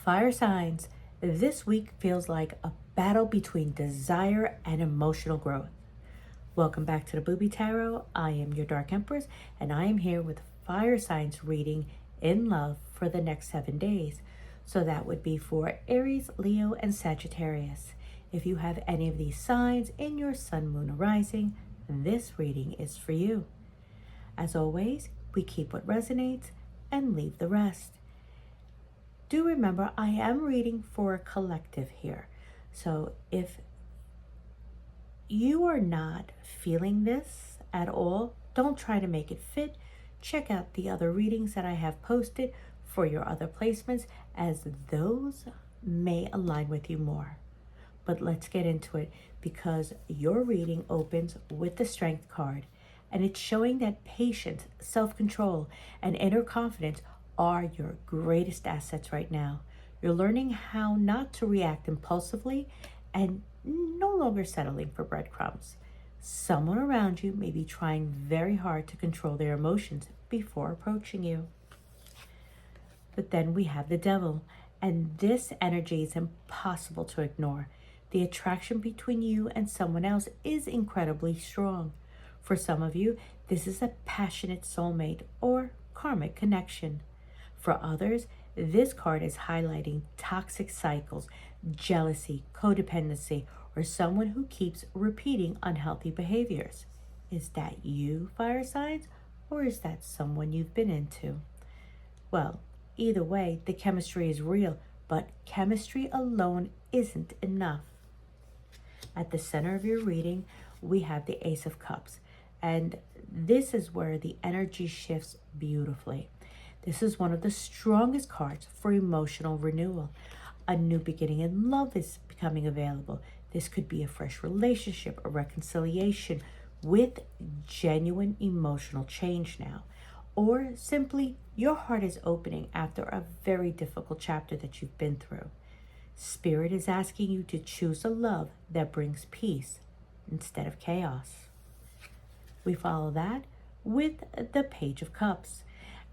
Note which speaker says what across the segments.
Speaker 1: Fire signs, this week feels like a battle between desire and emotional growth. Welcome back to the Booby Tarot. I am your Dark Empress, and I am here with fire signs reading in love for the next 7 days. So that would be for Aries, Leo, and Sagittarius. If you have any of these signs in your sun, moon, or rising, this reading is for you. As always, we keep what resonates and leave the rest. Do remember, I am reading for a collective here. So if you are not feeling this at all, don't try to make it fit. Check out the other readings that I have posted for your other placements, as those may align with you more. But let's get into it, because your reading opens with the Strength card, and it's showing that patience, self-control, and inner confidence are your greatest assets right now. You're learning how not to react impulsively and no longer settling for breadcrumbs. Someone around you may be trying very hard to control their emotions before approaching you. But then we have the Devil, and this energy is impossible to ignore. The attraction between you and someone else is incredibly strong. For some of you, this is a passionate soulmate or karmic connection. For others, this card is highlighting toxic cycles, jealousy, codependency, or someone who keeps repeating unhealthy behaviors. Is that you, fire signs, or is that someone you've been into? Well, either way, the chemistry is real, but chemistry alone isn't enough. At the center of your reading, we have the Ace of Cups, and this is where the energy shifts beautifully. This is one of the strongest cards for emotional renewal. A new beginning in love is becoming available. This could be a fresh relationship, a reconciliation with genuine emotional change now. Or simply your heart is opening after a very difficult chapter that you've been through. Spirit is asking you to choose a love that brings peace instead of chaos. We follow that with the Page of Cups.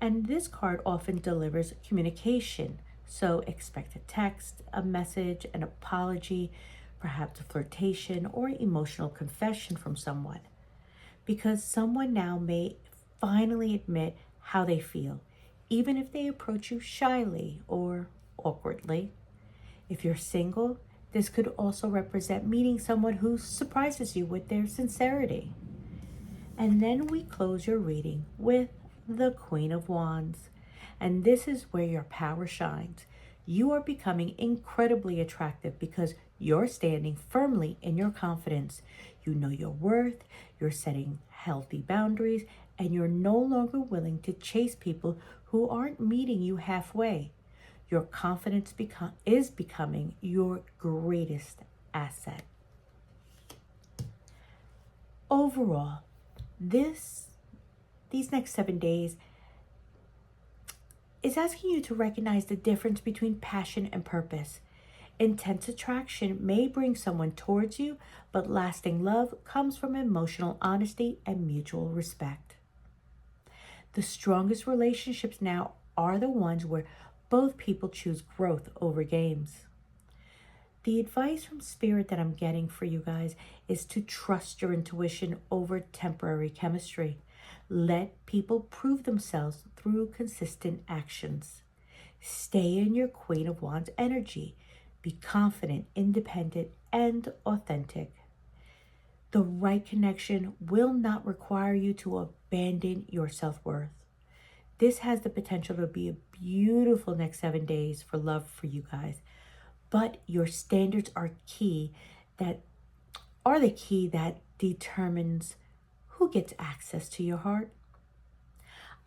Speaker 1: And this card often delivers communication. So expect a text, a message, an apology, perhaps a flirtation or emotional confession from someone. Because someone now may finally admit how they feel, even if they approach you shyly or awkwardly. If you're single, this could also represent meeting someone who surprises you with their sincerity. And then we close your reading with the Queen of Wands. And this is where your power shines. You are becoming incredibly attractive because you're standing firmly in your confidence. You know your worth, you're setting healthy boundaries, and you're no longer willing to chase people who aren't meeting you halfway. Your confidence is becoming your greatest asset. Overall, these next 7 days is asking you to recognize the difference between passion and purpose. Intense attraction may bring someone towards you, but lasting love comes from emotional honesty and mutual respect. The strongest relationships now are the ones where both people choose growth over games. The advice from Spirit that I'm getting for you guys is to trust your intuition over temporary chemistry. Let people prove themselves through consistent actions. Stay in your Queen of Wands energy. Be confident, independent, and authentic. The right connection will not require you to abandon your self-worth. This has the potential to be a beautiful next 7 days for love for you guys. But your standards are the key that determines who gets access to your heart.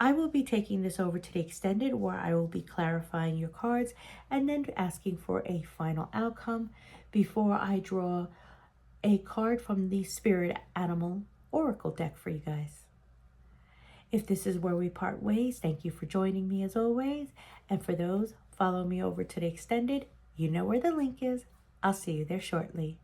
Speaker 1: I will be taking this over to the extended, where I will be clarifying your cards and then asking for a final outcome before I draw a card from the Spirit Animal Oracle deck for you guys. If this is where we part ways, thank you for joining me as always. And for those, follow me over to the extended. You know where the link is. I'll see you there shortly.